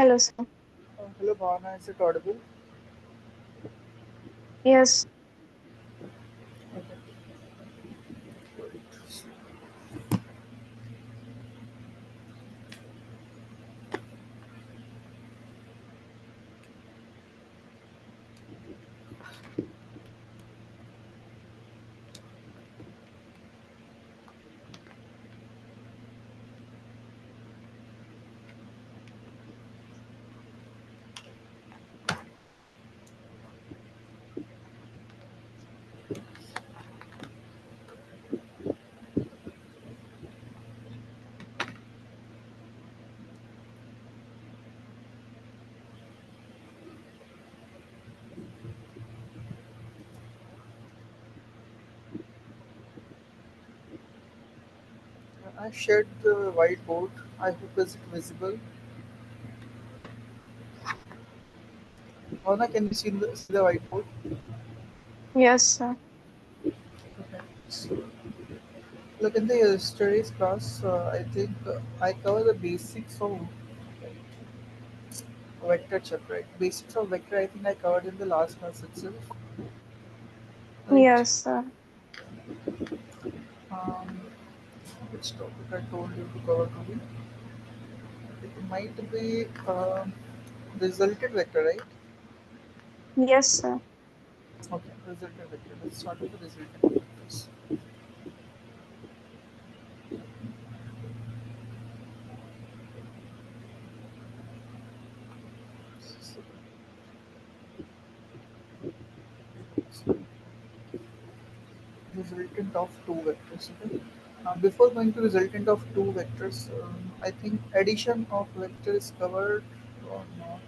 Hello, sir. Hello, Bhavana. Is it audible? Yes. Okay. I shared the whiteboard. I hope is it visible. Bhavana, can you see the whiteboard? Yes, sir. Okay. So, look in the yesterday's class. I think I cover the basics of vector chapter. Right? Basics of vector. I think I covered in the last class itself. Right. Yes, sir. Um, which topic I told you to cover today? It might be resultant vector, right? Yes, sir. Okay, resultant vector. Let's start with the resultant vectors. So, resultant of two vectors. Okay. Before going to resultant of two vectors, I think addition of vector is covered or not.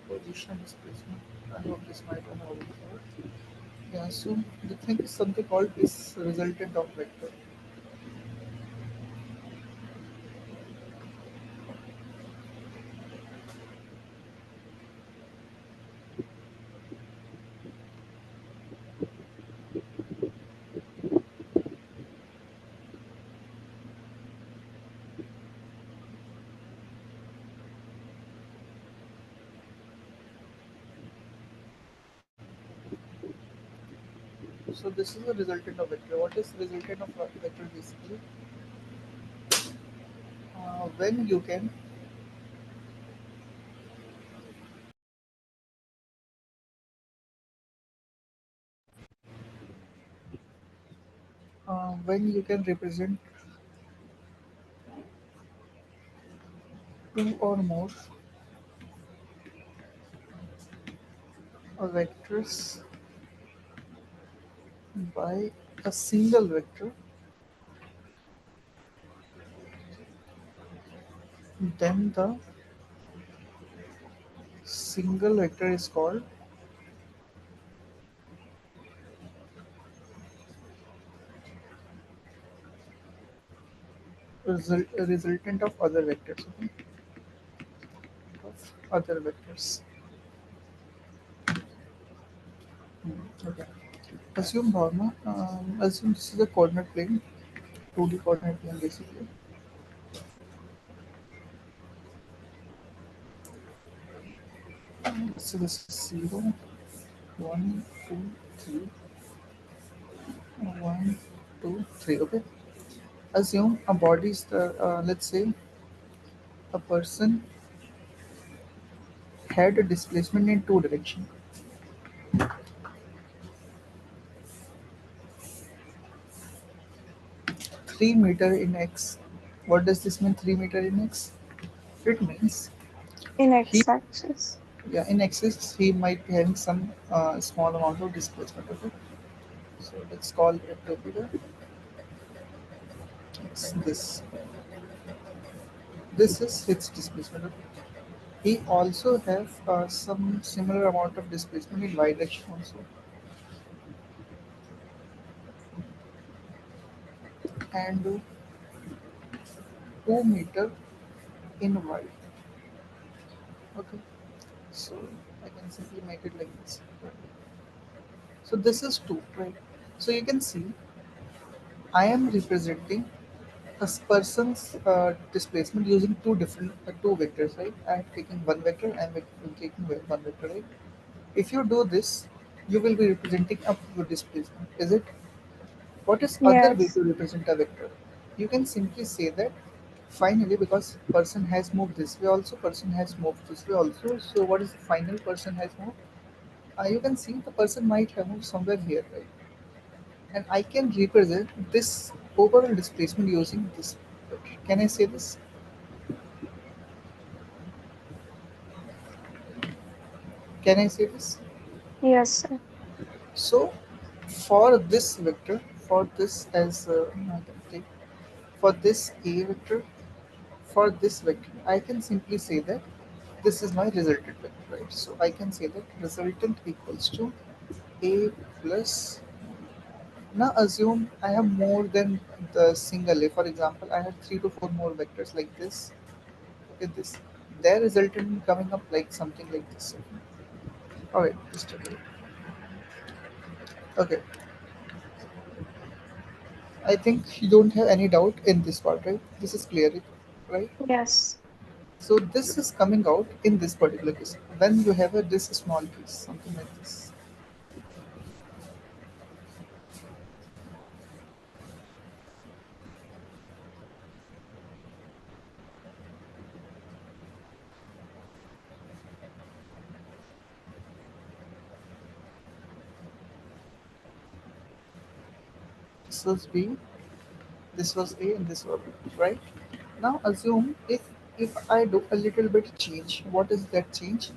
Position displacement. I hope this might have already covered. Yeah, so the thing is something called is resultant of vector. So this is the resultant of vector. What is resultant of vector basically? When you can represent two or more vectors by a single vector, then the single vector is called resultant of other vectors. Okay? Of other vectors. Okay. Assume Bhavna, assume this is a coordinate plane, 2D coordinate plane basically. So this is 0, 1, 2, 3, 1, 2, 3. Okay. Assume a body is the, let's say a person had a displacement in two direction, 3 meter in x. What does this mean, 3 meter in x? It means In he, x-axis. yeah, in axis he might be having some small amount of displacement. Okay, so let's call it to be the x. This is its displacement. Okay. He also have some similar amount of displacement in y direction also, and 2 meter in y. Okay, so I can simply make it like this. So this is 2, right? So you can see I am representing a person's displacement using two vectors, right? I'm taking one vector and taking one vector, right? If you do this, you will be representing a displacement. Is it? What is other way Yes. to represent a vector? You can simply say that finally, because person has moved this way also, person has moved this way also. So what is the final person has moved? You can see the person might have moved somewhere here, right? And I can represent this overall displacement using this vector. Can I say this? Can I say this? Yes, sir. So for this vector, for this as I can take for this a vector, for this vector, I can simply say that this is my resultant vector, right? So I can say that resultant equals to a plus. Now assume I have more than the single a. For example, I have 3 to 4 more vectors like this. Okay, this. Their resultant coming up like something like this. Alright, just a minute. Okay, I think you don't have any doubt in this part, right? This is clear, right? Yes. So this is coming out in this particular case when you have a this small piece, something like this. This was B, this was A, and this was B, right? Now assume if I do a little bit change, what is that change?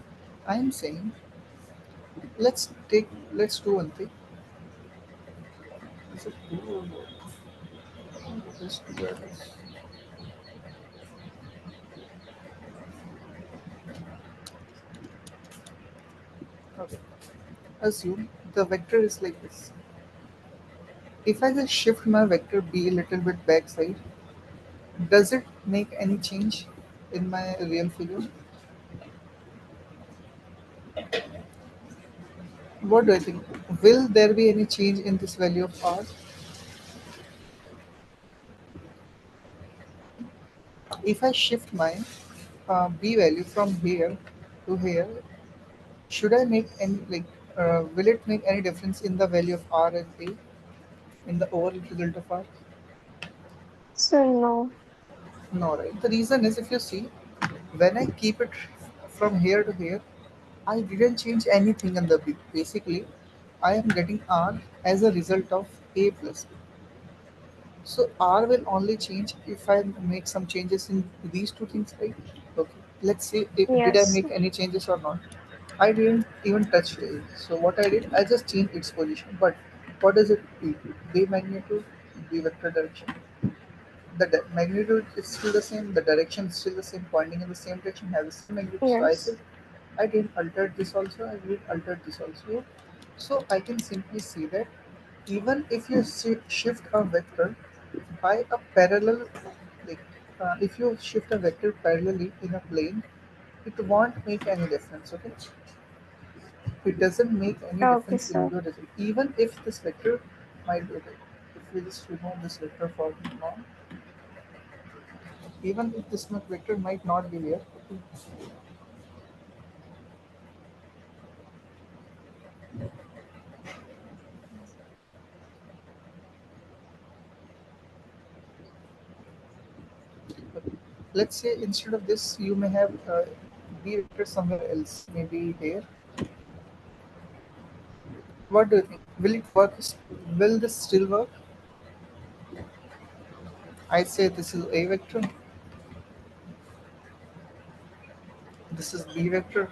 I am saying let's do one thing. Is it two or what? Let's do this. Okay. Assume the vector is like this. If I just shift my vector B a little bit backside, does it make any change in my real figure? What do I think? Will there be any change in this value of R? If I shift my B value from here to here, should I make any will it make any difference in the value of R and A in the overall result of R? So no. No, right? The reason is if you see, when I keep it from here to here, I didn't change anything in the B. Basically, I am getting R as a result of A plus B. So R will only change if I make some changes in these two things, right? Okay. Let's see, did I Yes. make any changes or not? I didn't even touch it. So what I did, I just changed its position. But what does it do? B magnitude, B vector direction. The magnitude is still the same, the direction is still the same, pointing in the same direction, have the same magnitude. So I Yes. said, I didn't alter this also, I didn't alter this also. So I can simply say that even if you shift a vector by a parallel, like if you shift a vector parallelly in a plane, it won't make any difference. Okay, it doesn't make any Okay, difference in sir. your result, even if this vector might be okay. If we just remove this vector for now, even if this much vector might not be there, let's say instead of this you may have b vector somewhere else, maybe here. What do you think? Will it work? Will this still work? I say this is a vector, this is b vector.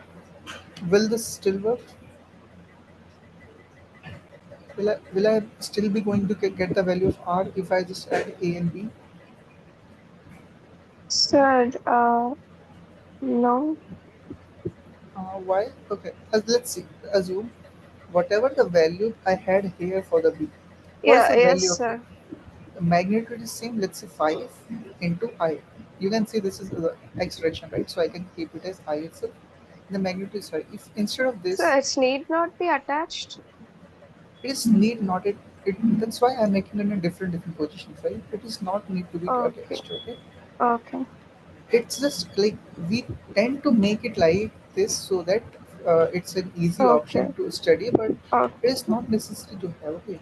Will this still work? Will I still be going to get the value of r if I just add a and b? Sir, no. Why? Okay, let's see. Assume whatever the value I had here for the b. What is Yeah, the yes, value of a? sir. The magnitude is same. Let's say 5 into I. You can see this is the x direction, right? So I can keep it as I itself. The magnitude is 5. If instead of So this, it need not be attached. it is need not it. That's why I'm making it in a different positions, right? It is not need to be Okay. attached. Okay, Okay. it's just like we tend to make it like this so that it's an easy Okay. option to study, but Okay. it is not necessary to have. Okay,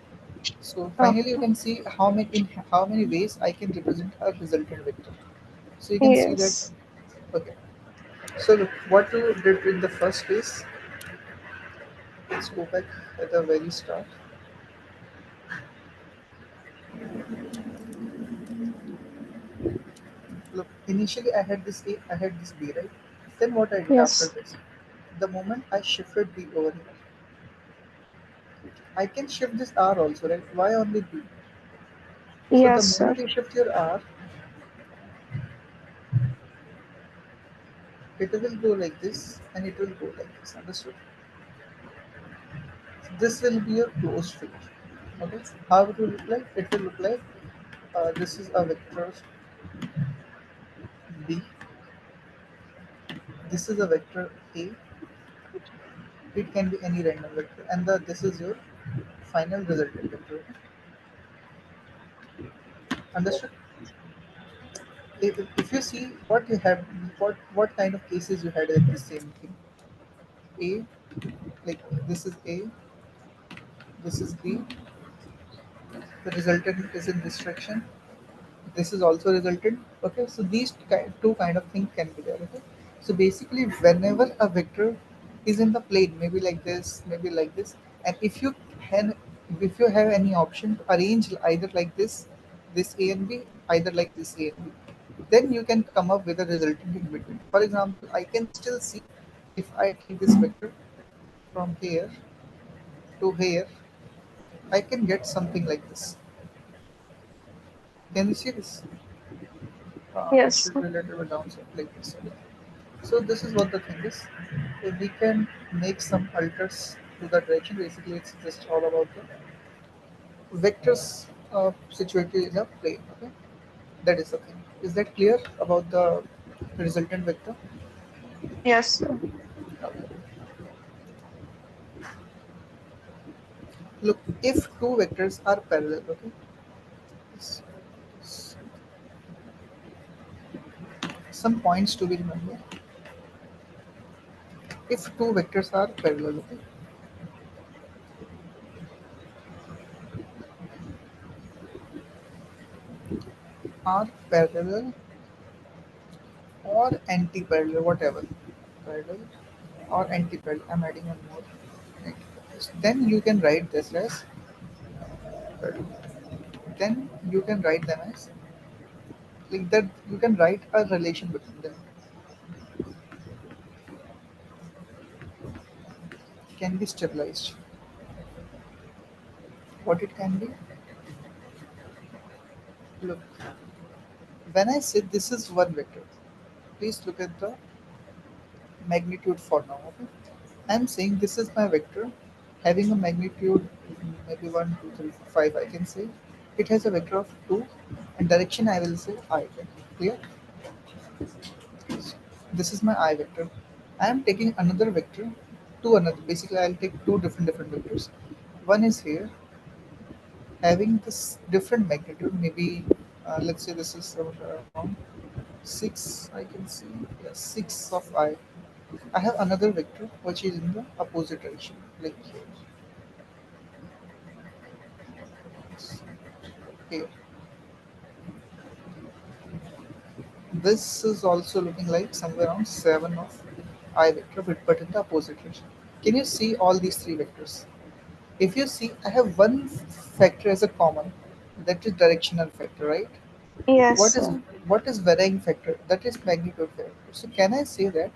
so finally you Okay. can see how many ways I can represent a resultant vector. So you can see that. Yes. Okay, so look, what you did in the first phase. Let's go back at the very start. Look, initially I had this A, I had this B, right? Then what I did after Yes. this? The moment I shifted B over here, I can shift this R also, right? Why only B? So the Yes, sir. moment you shift your R, it will go like this and it will go like this. Understood? This will be a closed field. Okay? How it will look like? It will look like this is a vector B, this is a vector A, it can be any random vector, and this is your final resultant vector. Okay? Understood? If you see what you have, what kind of cases you had with the same thing. A, like this is A, this is B, the resultant is in this direction, this is also resultant. Okay, so these two kind of things can be there. Okay, so basically whenever a vector is in the plane, maybe like this, maybe like this, and can if you have any option to arrange either like this A and B, either like this A and B, then you can come up with a resultant in between. For example, I can still see if I take this vector from here to here, I can get something like this. Can you see this? It Yes, should sir. be a little bit downside like this. So this is what the thing is. So we can make some alters to the direction. Basically, it's just all about the vectors situated in a plane. Okay, that is the thing. Is that clear about the resultant vector? Yes, sir. Okay. Look, if two vectors are parallel, okay, s- s- some points to be remembered. If two vectors are parallel, okay, are parallel or anti-parallel, whatever, parallel or anti-parallel. I'm adding one more. Then you can write this as then you can write them as like that. You can write a relation between them. Can be stabilized. What it can be? Look, when I say this is one vector, please look at the magnitude for now. Okay, I'm saying this is my vector having a magnitude maybe 1, 2, 3, 4, 5. I can say it has a vector of 2, and direction I will say I. Clear? This is my I vector. I am taking another vector to another. Basically, I'll take two different vectors. One is here having this different magnitude. Maybe let's say this is around 6. I can see, yes, 6 of I. I have another vector which is in the opposite direction, like here. Here. This is also looking like somewhere around 7 of I vector, but in the opposite direction. Can you see all these three vectors? If you see, I have one factor as a common, that is directional factor, right? Yes, What is sir. what is varying factor? That is magnitude factor. So can I say that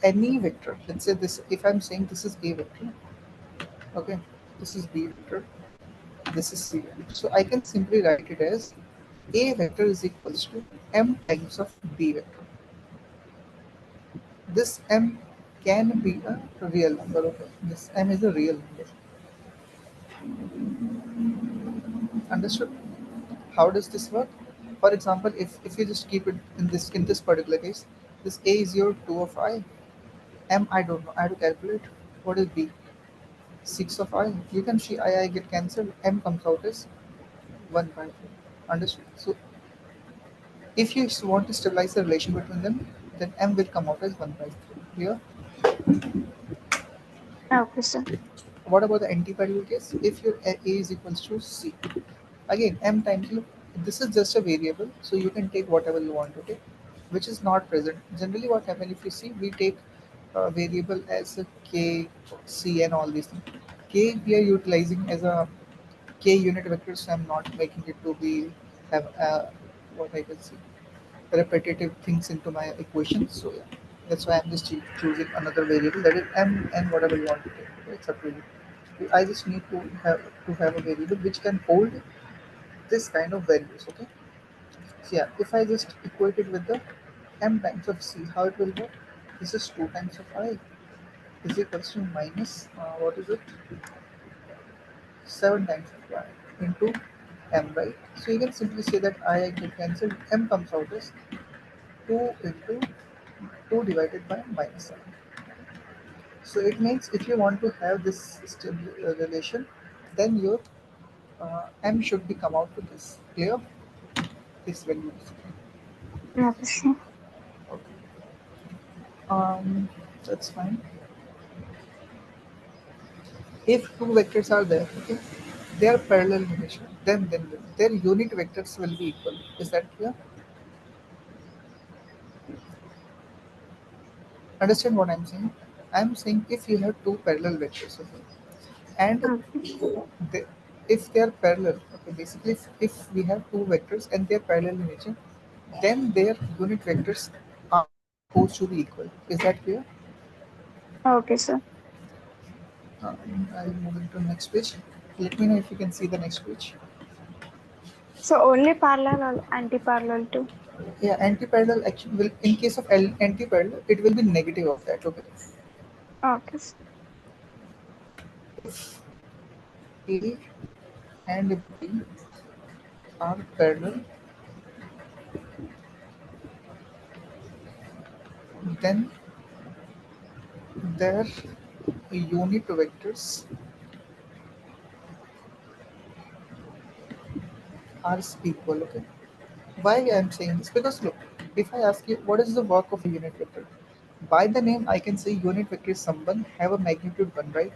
any vector, let's say this, if I'm saying this is A vector, okay, this is B vector, this is C vector. So I can simply write it as A vector is equals to M times of B vector. This M can be a real number. Okay, this M is a real number. Understood? How does this work? For example, if you just keep it in this particular case, this A is your 2 of I. M I don't know. I have to calculate. What is B? 6 of I. You can see I get cancelled. M comes out as 1 by 4. Understood? So if you want to stabilize the relation between them, then M will come out as 1 by 3. Clear? Okay, sir. What about the anti-parallel case? If your A is equals to C, again M times you, this is just a variable, so you can take whatever you want to take, which is not present. Generally, what happens if you see, we take a variable as a K, C, and all these things. K we are utilizing as a K unit vector, so I'm not making it to be have what I can see repetitive things into my equation. So yeah, that's why I'm just choosing another variable that is M and whatever you want to take. Okay, it's up to you. I just need to have a variable which can hold this kind of values. Okay. So yeah, if I just equate it with the M times of C, how it will work? This is 2 times of I is equals to minus what is it? 7 times of Y into M, right? So you can simply say that I get cancelled. M comes out as 2 into 2 divided by minus 7. So it means if you want to have this relation, then your M should be come out to this. Clear? This value. Okay, sir. Okay. That's fine. If two vectors are there, okay, they are parallel relation. Then their unit vectors will be equal. Is that clear? Understand what I'm saying? I'm saying if you have two parallel vectors, okay, and Okay. they, if they are parallel, okay, basically if we have two vectors and they are parallel in nature, then their unit vectors are supposed to be equal. Is that clear? Okay, sir. I'll move into the next page. Let me know if you can see the next page. So only parallel or anti-parallel too? Yeah, anti-parallel actually will, in case of anti-parallel, it will be negative of that. Okay, Okay, sir. if A and B are parallel, then their unit vectors are equal. Okay, why I'm saying this? Because look, if I ask you what is the work of a unit vector, by the name I can say unit vector is someone have a magnitude 1, right?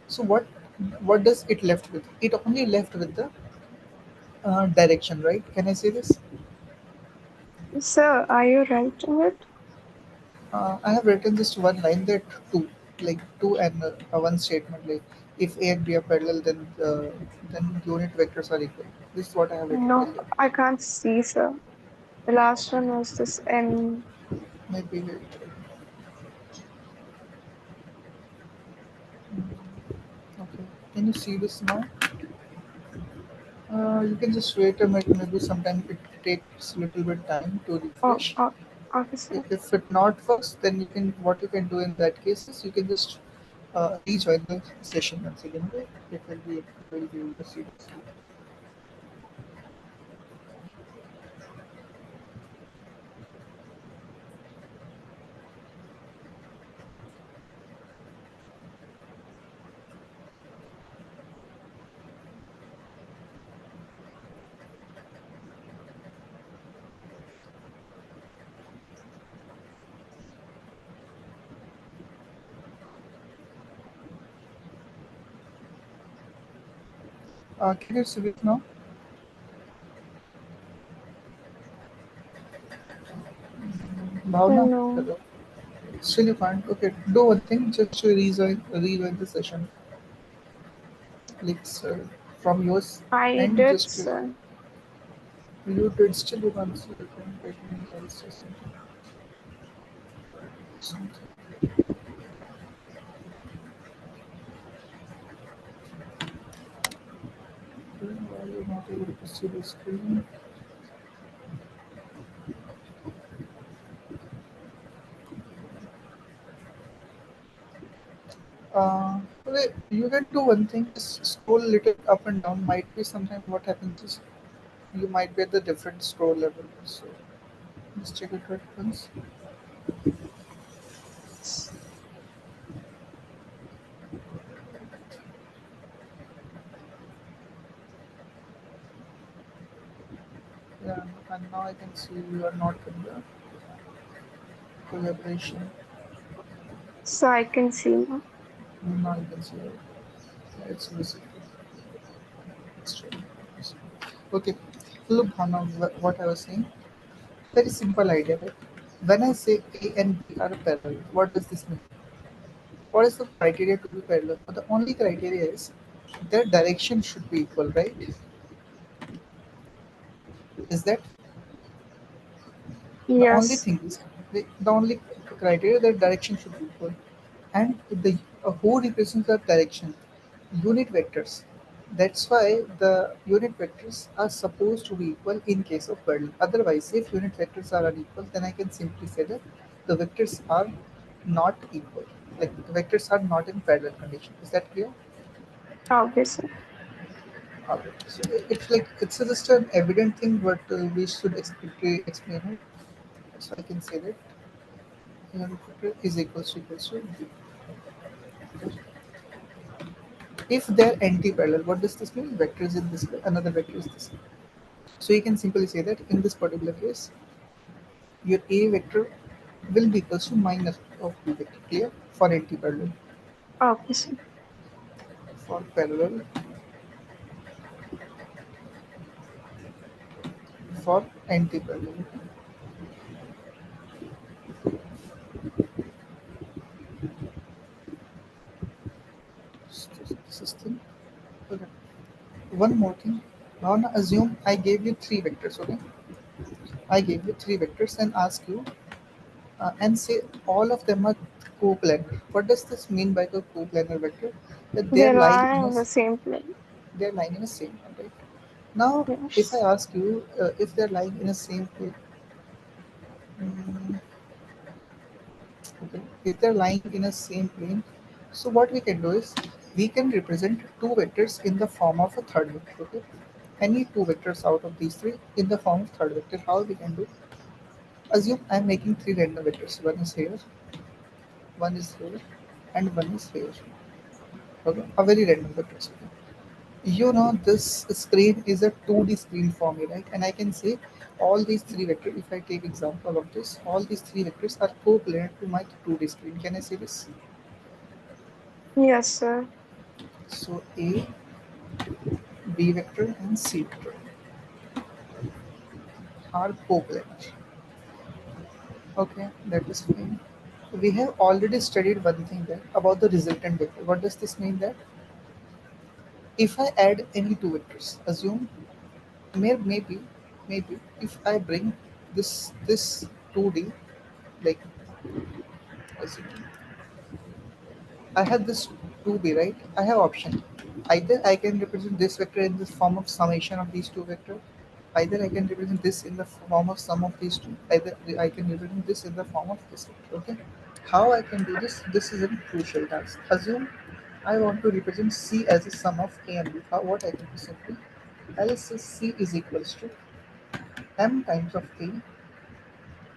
So what does it left with? It only left with the direction, right? Can I say this? Sir, are you writing it? I have written just one line that two, like two and one statement like if A and B are parallel, then unit vectors are equal. This is what I have written No, earlier. I can't see, sir. The last one was this M. Maybe wait. Okay. Can you see this now? You can just wait a minute. Maybe sometime it takes a little bit time to Oh, refresh. oh, okay, sir. If it not works, then you can what you can do in that case is you can just rejoin the session once again. Okay? It will be able to see this. Can you see this now? Bhavna? No, Hello. Still you can't. Okay, do one thing. Just to rejoin the session. Like from yours I and did, just sir. you did still you can't see it. Wait a minute, I'll say something. Why are you not able to see the screen? Okay, you can do one thing. Just scroll a little up and down. Might be sometimes what happens is you might be at the different scroll level. So just check it out once. And now I can see you are not in the collaboration. So I can see now. Now you can see it. It's visible. Extremely visible. Okay. Look, Bhana, what I was saying. Very simple idea, right? When I say A and B are parallel, what does this mean? What is the criteria to be parallel? The only criteria is their direction should be equal, right? Is that the only Yes. thing is the only criteria that direction should be equal, and the who represents the direction? Unit vectors. That's why the unit vectors are supposed to be equal in case of parallel. Otherwise, if unit vectors are unequal, then I can simply say that the vectors are not equal. Like the vectors are not in parallel condition. Is that clear? Obviously. Okay. So it's like it's just an evident thing, but we should explain it. So I can say that unit vector is equals to b. If they're anti-parallel, what does this mean? Vector is in this way, another vector is this way. So you can simply say that in this particular case, your A vector will be equals to minus of B vector. Clear? For anti-parallel. Obviously. For parallel, for anti-parallel. This is thing. Okay. One more thing. Now assume I gave you three vectors. Okay. I gave you three vectors and ask you and say all of them are coplanar. What does this mean by the coplanar vector? That They lie in the same plane. they're lying in the same one, right? Now, if I Yes. ask you if they're lying in the same plane, mm, okay, if they're lying in a same plane, so what we can do is we can represent two vectors in the form of a third vector. Okay, any two vectors out of these three in the form of third vector. How we can do? Assume I'm making three random vectors. One is here, one is here, and one is here. Okay, a very random vectors. Okay. You know this screen is a 2D screen for me, right? And I can say all these three vectors, if I take example of this, all these three vectors are coplanar to my 2D screen. Can I say this? Yes, sir. So A, B vector and C vector are coplanar. Okay, that is fine. We have already studied one thing there about the resultant vector. What does this mean? That if I add any two vectors, assume maybe if I bring this 2D, like assume I have this 2b, right? I have option. Either I can represent this vector in the form of summation of these two vectors. Either I can represent this in the form of sum of these two. Either I can represent this in the form of this vector. Okay. How I can do this? This is a crucial task. Assume I want to represent C as a sum of A and B. How what I can do simply? I'll say C is equals to m times of A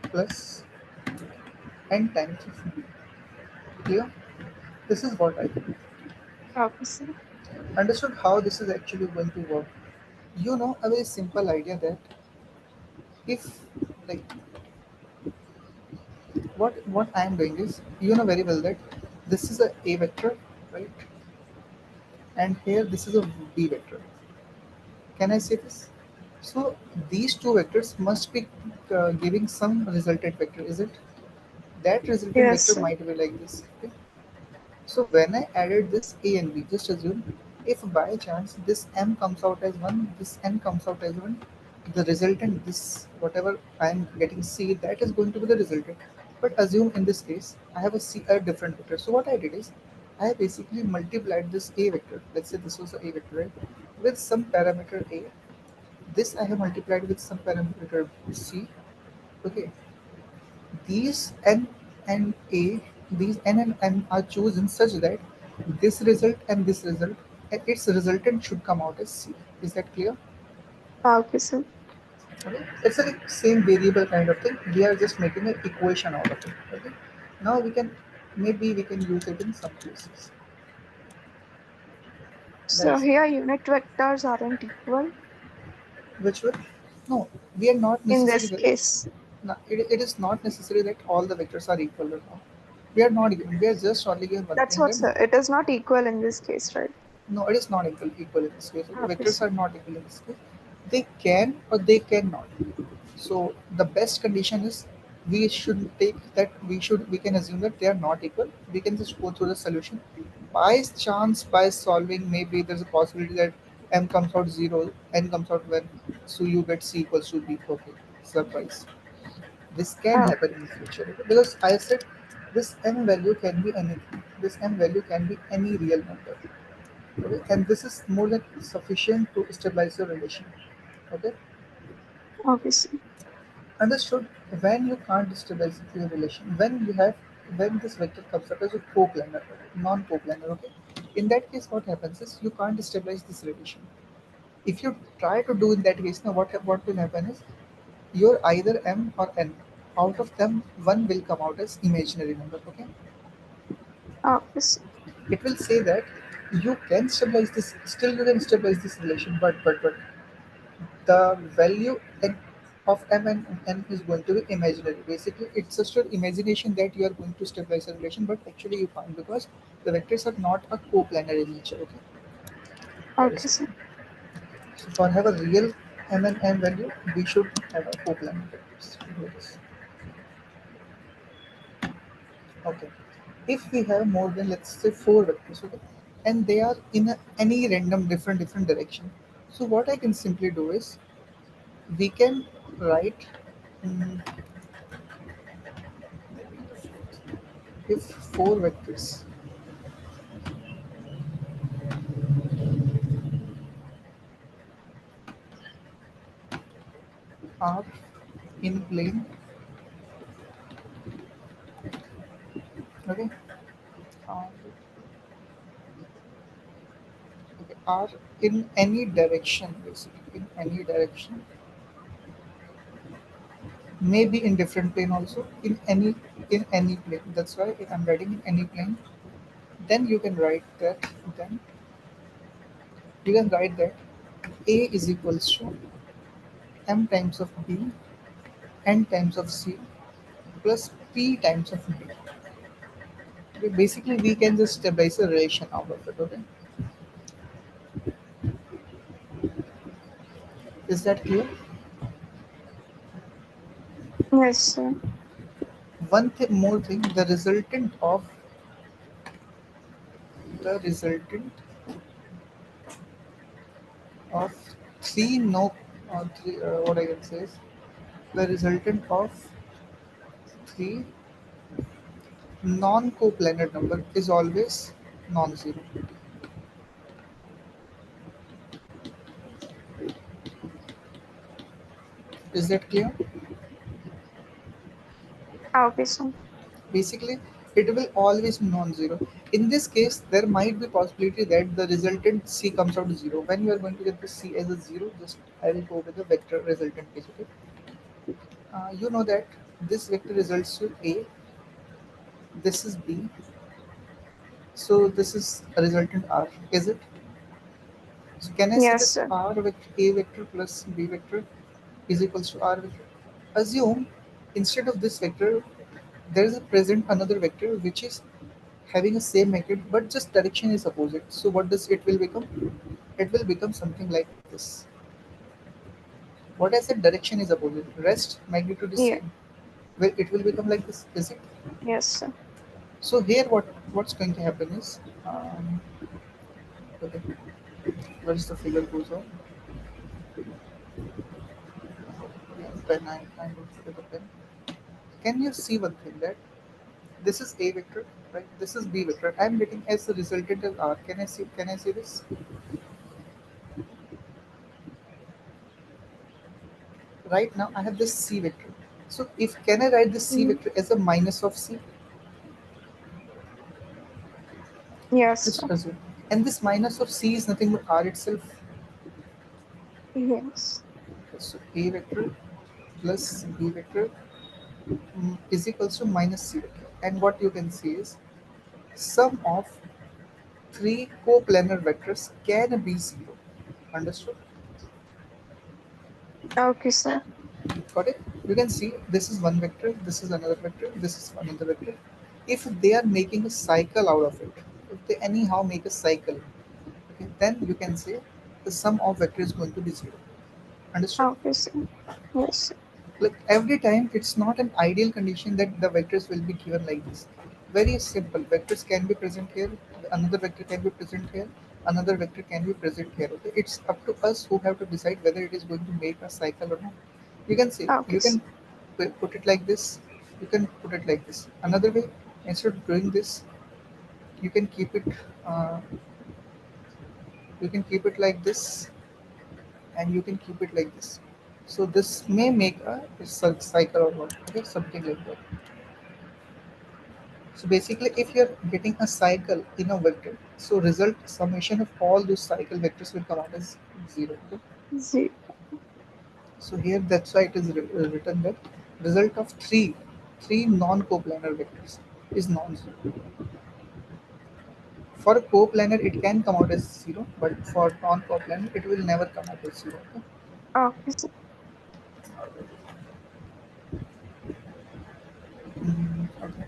plus n times of B. Clear? This is what I do. Obviously. Understood how this is actually going to work. You know a very simple idea that if like what I am doing is you know very well that this is a vector, right? And here this is a b vector. Can I say this? So these two vectors must be giving some resultant vector, is it? That resultant Yes, vector sir. might be like this. Okay? So when I added this A and B, just assume if by chance this M comes out as 1, this N comes out as 1, the resultant, this whatever I am getting C, that is going to be the resultant. But assume in this case, I have a different vector. So what I did is, I basically multiplied this A vector, let's say this was a vector, right, with some parameter A. This I have multiplied with some parameter C. Okay, these n and a, these n and m are chosen such that this result and this result, its resultant should come out as C. Is that clear? Obviously. Okay. It's a like same variable kind of thing. We are just making an equation out of it. Okay. Now we can maybe we can use it in some cases. So That's here unit vectors aren't equal. which one? No, we are not in necessary this that. case? No, it is not necessary that all the vectors are equal or not. We are not given. We are just only given one That's thing what, that sir. It is not equal in this case, right? no, it is not equal in this case. Okay? Okay, Vectors sir. are not equal in this case. They can or they cannot. So the best condition is we should take that we can assume that they are not equal. We can just go through the solution. By chance, by solving, maybe there's a possibility that m comes out 0, n comes out 1, so you get c equals to b. Okay, surprise. This can Oh, happen in the future, okay? Because I said this m value can be anything. This m value can be any real number, okay? And this is more than sufficient to stabilize your relation. Okay, okay, sir. understood. When you can't stabilize your relation, when this vector comes up as a coplanar, non-coplanar, okay. In that case, what happens is you can't stabilize this relation. If you try to do in that case, now what will happen is you're either m or n. Out of them, one will come out as imaginary number. Okay, Okay, sir. it will say that you can stabilize this. Still, you can stabilize this relation, but the value of m and n is going to be imaginary. Basically, it's just your imagination that you are going to stabilize a relation, but actually you can't because the vectors are not a coplanar in nature. Okay, that is Okay, it. sir. So for have a real m and n value, we should have a coplanar vectors. Yes. Okay. If we have more than let's say four vectors, okay, and they are in any random different direction, so what I can simply do is we can write mm, if four vectors are in plane, okay, are, okay, are in any direction, basically in any direction, maybe in different plane also, in any plane. That's why I'm writing in any plane. Then you can write that. Then you can write that A is equals to m times of B n times of C plus P times of D. Okay, basically, we can just stabilize a relation out of it. Okay, is that clear? Yes, sir. More thing, the resultant of three no, three, what I can say is the resultant of three non-coplanar number is always non-zero. Is that clear? Okay, sir. Basically, it will always be non-zero. In this case, there might be possibility that the resultant C comes out 0. When you are going to get the C as a 0, just I will go with the vector resultant case. Okay, you know that this vector results to A, this is B, so this is a resultant R. Is it? So can I say Yes, that sir. R vector A vector plus B vector is equals to R vector? Assume instead of this vector, there is a present another vector which is having a same magnitude but just direction is opposite. So what does it will become? It will become something like this. What I said direction is opposite. Rest magnitude is Yeah. same. Well, it will become like this, is it? Yes, sir. So here what's going to happen is okay, where is the figure goes on? Yeah, pen I'm going to get a pen. Can you see one thing that this is A vector, right? This is B vector. I'm getting as the resultant as R. Can I see this? Right now I have this C vector. So if can I write this C Mm. vector as a minus of C? Yes, Just sir. assume. And this minus of C is nothing but R itself. Yes. So A vector plus B vector is equals to minus C vector. And what you can see is sum of three coplanar vectors can be zero. Understood? Okay, sir. Got it? You can see this is one vector, this is another vector, this is another vector. If they are making a cycle out of it, if they anyhow make a cycle, okay, then you can say the sum of vector is going to be zero. Understood? Okay, sir. Yes, sir. Like every time, it's not an ideal condition that the vectors will be given like this. Very simple. Vectors can be present here, another vector can be present here, another vector can be present here. Okay, it's up to us who have to decide whether it is going to make a cycle or not. You can say Okay, you sir. can put it like this. You can put it like this. Another way, instead of doing this, you can keep it. Uh, you can keep it like this, and you can keep it like this. So this may make a cycle or not. Okay, something like that. So basically, if you're getting a cycle in a vector, so result summation of all those cycle vectors will come out as zero. Okay? Zero. So here that's why it is written that result of three non-coplanar vectors is non-zero. For a coplanar, it can come out as zero, but for non-coplanar, it will never come out as zero. Okay? Okay, sir. Okay.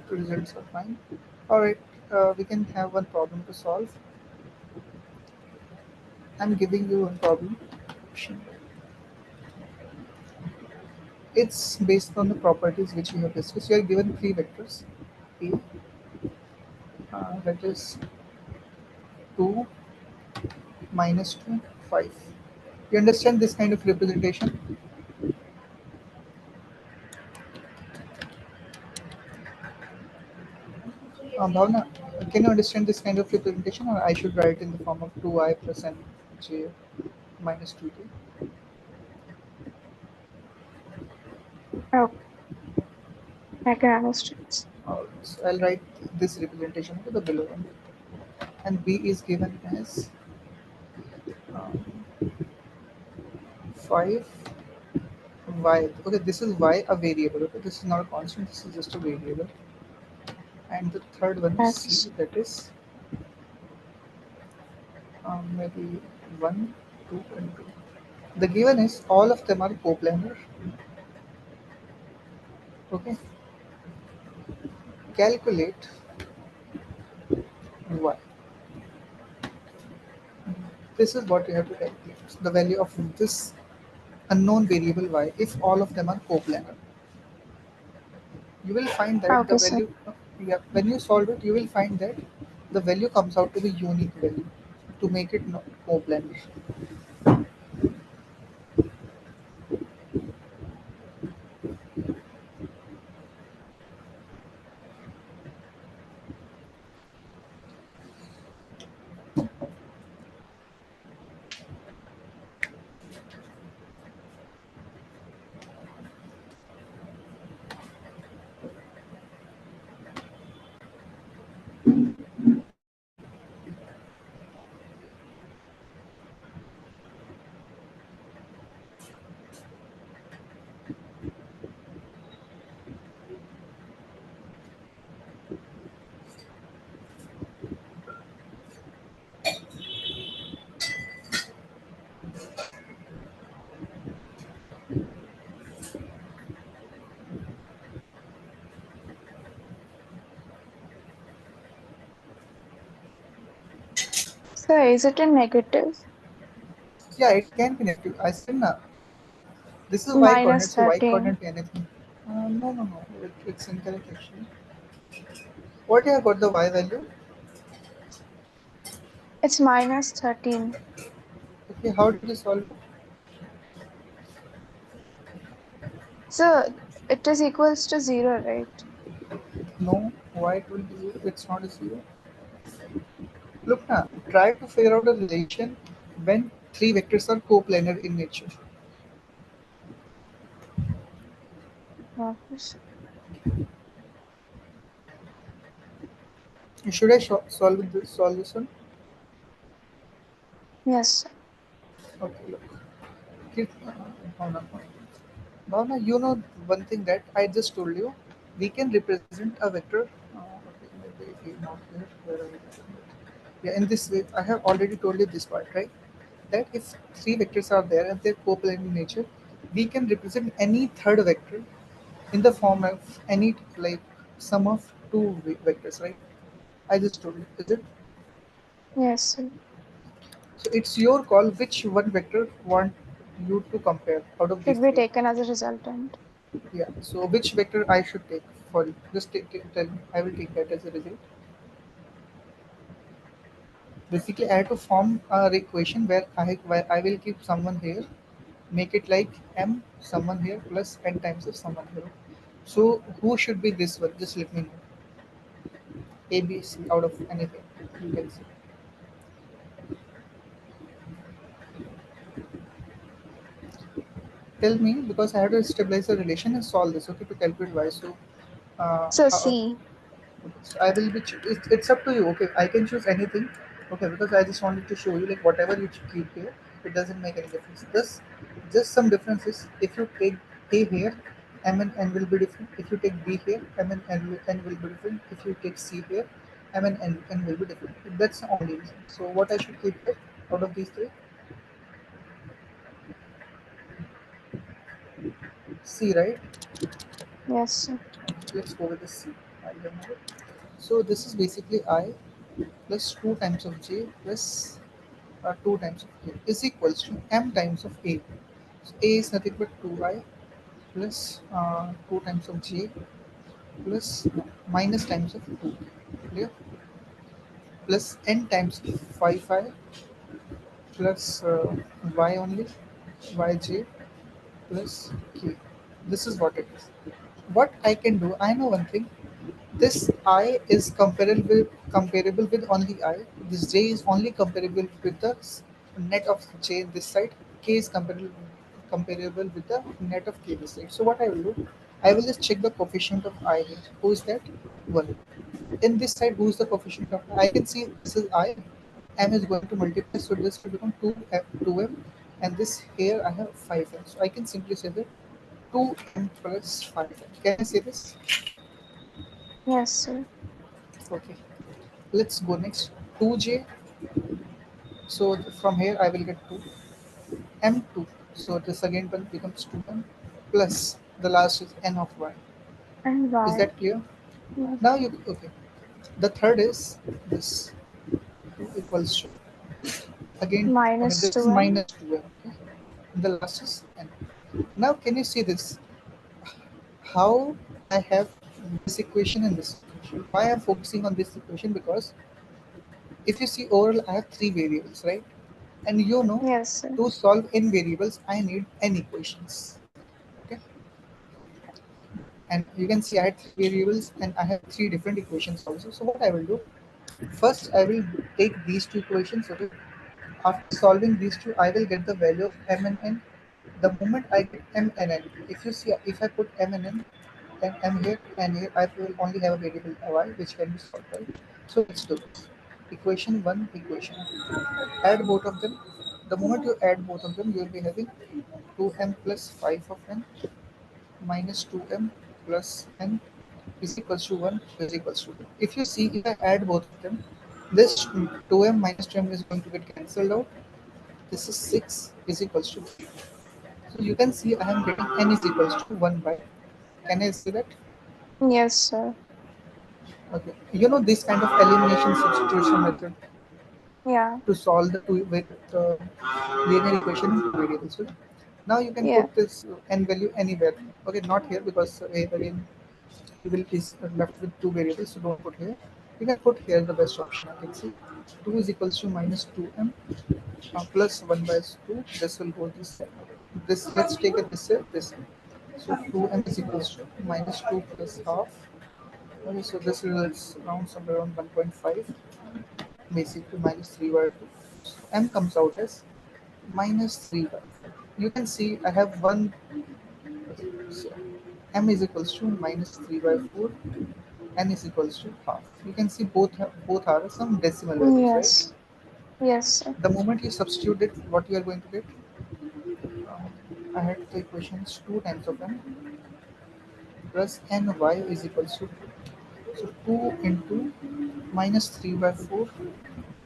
Two results are fine. All right. We can have one problem to solve. I'm giving you one problem. It's based on the properties which we have discussed. You are given three vectors. A, that is 2, -2, 5. You understand this kind of representation? Bhavna, can you understand this kind of representation, or I should write in the form of 2i plus nj minus 2j? Okay, I can understand. So I'll write this representation to the below one. And b is given as um, 5y. Okay, this is y, a variable. Okay, this is not a constant, this is just a variable. And the third one is Okay, C, sir. that is maybe 1, 2, and 2. The given is all of them are coplanar. Okay, calculate y. This is what you have to calculate. The value of this unknown variable y if all of them are coplanar. You will find that the Okay, sir. value, yeah, when you solve it, you will find that the value comes out to be unique value to make it not coplanar. Sir, is it a negative? Yeah, it can be negative. I said na, this is y Minus coordinate, so y 13. coordinate be anything. No, no, no. It's incorrect actually. What you have got the y value? It's minus 13. Okay, how did you solve it? So it is equals to 0, right? No, y it will be zero. It's not a zero. Look now, try to figure out a relation when three vectors are coplanar in nature. Okay, sir. Should I solve this one? Yes, sir. Okay, look. Keep, Bhavna, Bhavna, you know one thing that I just told you. We can represent a vector. Okay, maybe not here. Where are we? Yeah, in this way, I have already told you this part, right? that if three vectors are there and they're coplanar in nature, we can represent any third vector in the form of any like sum of two vectors, right? I just told you, is it? Yes, sir. So it's your call which one vector want you to compare out of these Should be three. taken as a resultant. Yeah. So which vector I should take for you? Just tell me. I will take that as a result. Basically, I have to form a equation where I will keep someone here, make it like m someone here plus n times of someone here. So who should be this one? Just let me know. A, B, C out of anything you can see. Tell me because I have to stabilize the relation and solve this. Okay, to calculate y. So So how? C. So I will be. It's up to you. Okay, I can choose anything. Okay, because I just wanted to show you like whatever you keep here, it doesn't make any difference. Just some differences. If you take A here, M and N will be different. If you take B here, M and N will be different. If you take C here, M and N will be different. That's the only reason. So what I should keep here out of these three? C, right? Yes, sir. Let's go with the C. I remember. So this is basically I plus 2 times of J plus 2 times of K is equals to M times of A. So A is nothing but 2I plus 2 times of J plus minus times of 2. Clear? Plus N times 5I plus Y only, Yj plus K. This is what it is. What I can do, I know one thing. This I is comparable with only I. This J is only comparable with the net of J this side. K is comparable with the net of K this side. So what I will do, I will just check the coefficient of I here. Who is that? 1. In this side, who is the coefficient of I? I can see this is I. M is going to multiply, so this will become 2m, and this here I have 5m. So I can simply say that 2m plus 5m. Can I say this? Yes, sir. Okay. Let's go next. 2j. So from here I will get 2 m2. So this again one becomes 2m plus the last is n of y. And Is Y. that clear? Yes. Now you okay. The third is this 2 equals to again. Okay, Minus this is 2M. minus 2m. Okay, and the last is n. Now can you see this? How I have this equation and this equation? Why I'm focusing on this equation? Because if you see overall, I have three variables, right? And you know, Yes, sir. to solve n variables, I need n equations. Okay, and you can see I had three variables and I have three different equations also. So what I will do, first I will take these two equations. Okay, after solving these two, I will get the value of m and n. The moment I get m and n, if you see, if I put m and n, then m here and here, I will only have a variable y which can be solved, right? So let's do this. Equation 1, equation 2. Add both of them. The moment you add both of them, you will be having 2m plus 5 of n minus 2m plus n is equals to 1 is equals to 2. If you see, if I add both of them, this 2m minus 2m is going to get cancelled out. This is 6 is equals to 3. So you can see I am getting n is equals to 1 by. Can I say that? Yes, sir. Okay. You know this kind of elimination substitution method Yeah. to solve the two with linear equation in two variables. Right? Now you can Yeah. put this n value anywhere. Okay, not here because here again you will be left with two variables, so don't put here. You can put here the best option. I can see 2 is equals to minus 2m plus 1 by 2. This will go this side. This let's take it this way. This way. So 2m is equals to minus 2 plus half. Okay, so this will round somewhere around 1.5 basically minus 3 by 2. So m comes out as minus 3 by 4. You can see I have one, so m is equals to minus 3 by 4, n is equals to half. You can see both are some decimal values, right? Yes. Yes, sir. The moment you substitute it, what you are going to get? I had the equations 2 times of m plus ny is equals to 2. So 2 into minus 3 by 4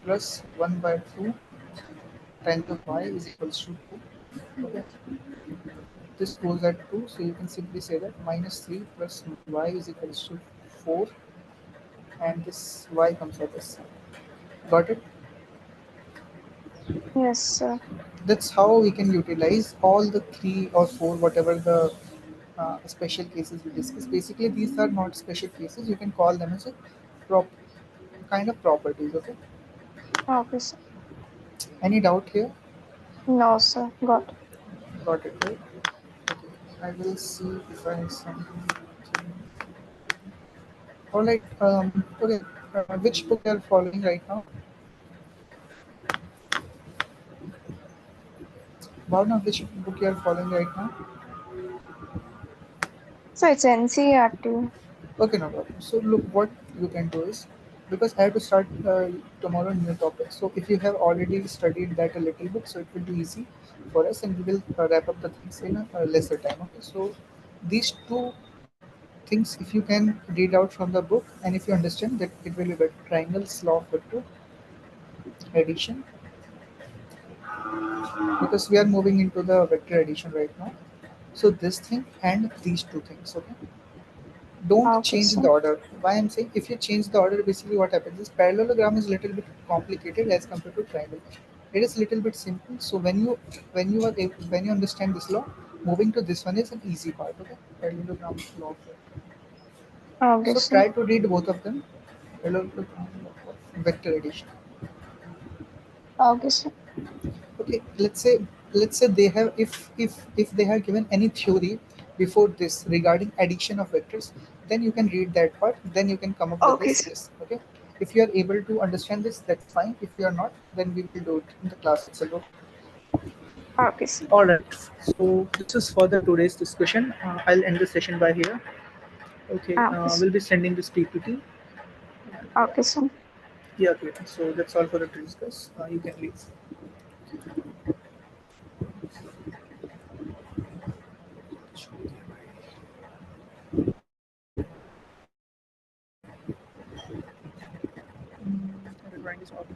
plus 1 by 2 10 to y is equals to 2. Okay, this goes at 2, so you can simply say that minus 3 plus y is equals to 4, and this y comes out as 7. Got it? Yes, sir. That's how we can utilize all the 3 or 4, whatever the special cases we discuss. Basically, these are not special cases. You can call them as a prop kind of properties. Okay. Okay, sir. Any doubt here? No, sir. Got it. Got it, right? Okay. I will see if I have something. All right. Okay. Which book you are following right now? Bhavna, which book you are following right now? So it's NCERT. Okay, no problem. So look, what you can do is, because I have to start tomorrow new topic. So if you have already studied that a little bit, so it will be easy for us, and we will wrap up the things in a lesser time. Okay. So these two things, if you can read out from the book, and if you understand that, it will be better. Triangle's law of vector addition, because we are moving into the vector addition right now. So this thing and these two things. Okay. Don't Okay, change the sir. order. Why I'm saying, if you change the order, basically what happens is parallelogram is a little bit complicated as compared to triangle. It is a little bit simple. So when you understand this law, moving to this one is an easy part. Okay, parallelogram law. Okay, So sir. try to read both of them. Parallelogram law of vector addition. Okay, sir. Okay, let's say they have, if they have given any theory before this regarding addition of vectors, then you can read that part, then you can come up with Okay, this sir. this. Okay, if you are able to understand this, that's fine. If you are not, then we will do it in the class itself. Okay? Okay, sir. All right, so this is for the today's discussion. I'll end the session by here. Okay, Okay, sir. we'll be sending this ppt. Okay, sir. Yeah, okay, so that's all for the discuss. You can leave. Handwriting is often